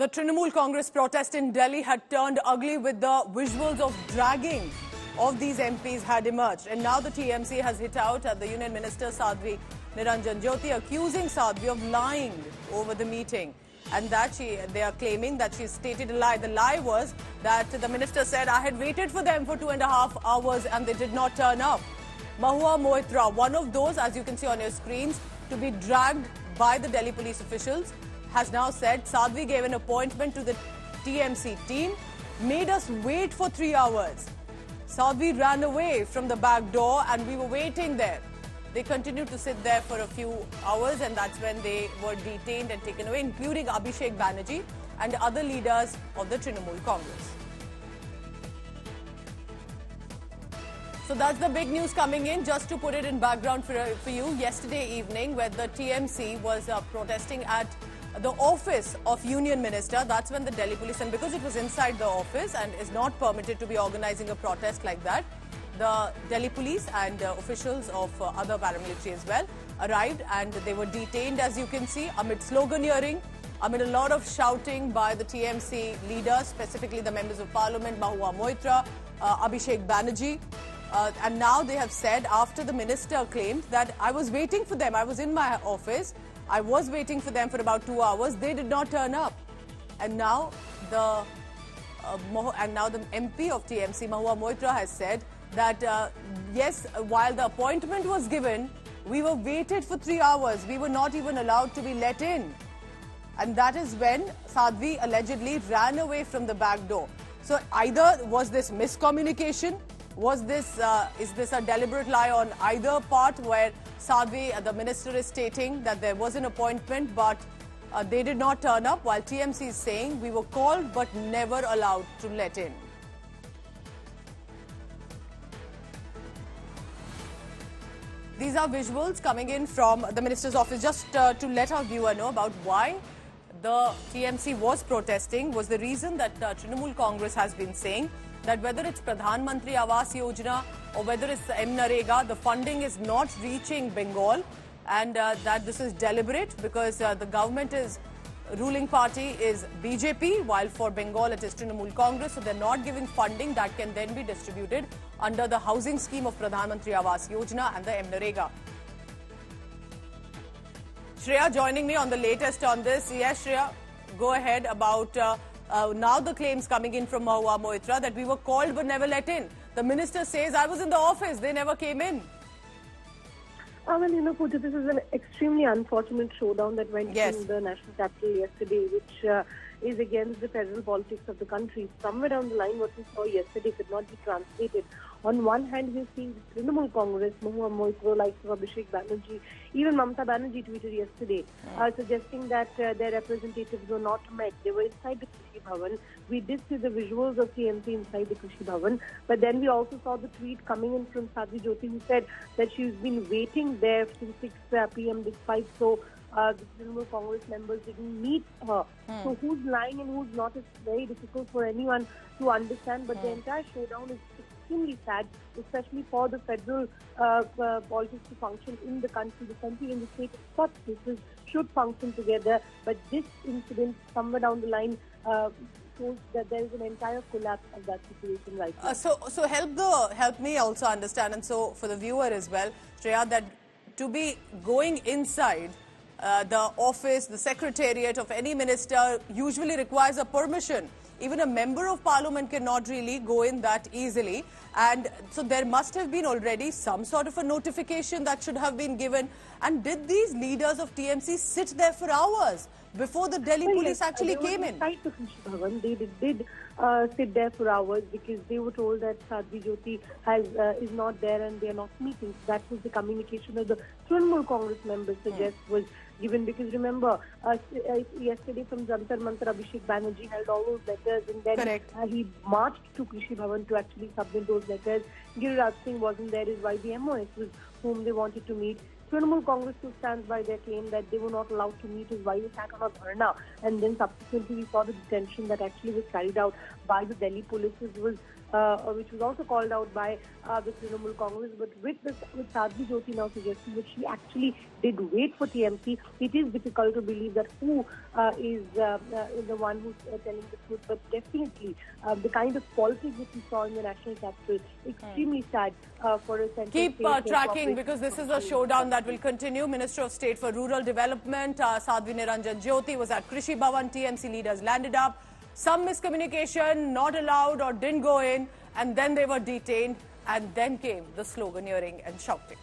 The Trinamool Congress protest in Delhi had turned ugly with the visuals of dragging of these MPs had emerged. And now the TMC has hit out at the Union Minister Sadhvi, Niranjan, Jyoti, accusing Sadhvi of lying over the meeting. And that they are claiming that she stated a lie. The lie was that the minister said, I had waited for them for 2.5 hours and they did not turn up. Mahua Moitra, one of those, as you can see on your screens, to be dragged by the Delhi police officials, has now said Sadhvi gave an appointment to the TMC team, made us wait for 3 hours. Sadhvi ran away from the back door and we were waiting there. They continued to sit there for a few hours and that's when they were detained and taken away, including Abhishek Banerjee and other leaders of the Trinamool Congress. So that's the big news coming in. Just to put it in background for you, yesterday evening where the TMC was protesting at the office of Union Minister, that's when the Delhi police, and because it was inside the office and is not permitted to be organizing a protest like that, the Delhi police and officials of other paramilitary as well arrived and they were detained, as you can see, amid sloganeering, amid a lot of shouting by the TMC leaders, specifically the members of parliament, Mahua Moitra, Abhishek Banerjee. And now they have said, after the minister claimed that I was waiting for them, I was in my office, I was waiting for them for about 2 hours, they did not turn up. And now the MP of TMC, Mahua Moitra, has said that yes, while the appointment was given, we were waited for 3 hours. We were not even allowed to be let in. And that is when Sadhvi allegedly ran away from the back door. So either was this miscommunication, was this is this a deliberate lie on either part, where Sadhvi, the minister, is stating that there was an appointment but they did not turn up, while TMC is saying we were called but never allowed to let in. These are visuals coming in from the minister's office. Just to let our viewer know about why the TMC was protesting, was the reason that Trinamool Congress has been saying that whether it's Pradhan Mantri Awas Yojana or whether it's Narega, the funding is not reaching Bengal, and that this is deliberate because the government ruling party is BJP, while for Bengal it is Trinamool Congress, so they're not giving funding that can then be distributed under the housing scheme of Pradhan Mantri Awas Yojana and the Narega. Shreya joining me on the latest on this. Yes, Shreya, go ahead about now the claims coming in from Mahua Moitra that we were called but never let in. The minister says, I was in the office, they never came in. Well, you know, Pooja, this is an extremely unfortunate showdown that went in the national capital yesterday, which is against the federal politics of the country. Somewhere down the line, what we saw yesterday could not be translated. On one hand, we're seeing the Trinamool Congress, Mahua Moitra, like Abhishek Banerjee, even Mamata Banerjee tweeted yesterday, suggesting that their representatives were not met. They were inside the Krishi Bhavan. We did see the visuals of TMC inside the Krishi Bhavan, but then we also saw the tweet coming in from Sadhvi Jyoti, who said that she's been waiting there since 6 p.m. despite the Trinamool Congress members didn't meet her. So who's lying and who's not is very difficult for anyone to understand, but the entire showdown is extremely sad, especially for the federal politics to function in the country. The country and the state of such cases should function together, but this incident somewhere down the line shows that there is an entire collapse of that situation right now. So help me also understand, and so for the viewer as well, Shreya, that to be going inside the office, the secretariat of any minister usually requires a permission. Even a member of parliament cannot really go in that easily. And so there must have been already some sort of a notification that should have been given. And did these leaders of TMC sit there for hours before the Delhi police actually came in? They did sit there for hours because they were told that Sadhvi Jyoti is not there and they are not meeting. So that was the communication that the Trinamool Congress members suggest was given, because remember, yesterday from Jantar Mantar, Abhishek Banerjee held all those letters and then he marched to Krishi Bhavan to actually submit those letters. Giriraj Singh wasn't there, his YBMOS was whom they wanted to meet. Trinamool Congress still stands by their claim that they were not allowed to meet his wife sat on a dharna, and then subsequently we saw the detention that actually was carried out by the Delhi police was which was also called out by the Trinamool Congress. But with Sadhvi Jyoti now suggesting that she actually did wait for TMC, it is difficult to believe that who is the one who's telling the truth. But definitely, the kind of politics that we saw in the national capital, extremely sad for a central Keep tracking, because this is a showdown that will continue. Minister of State for Rural Development, Sadhvi Niranjan Jyoti, was at Krishi Bhavan. TMC leaders landed up. Some miscommunication, not allowed or didn't go in, and then they were detained, and then came the sloganeering and shouting.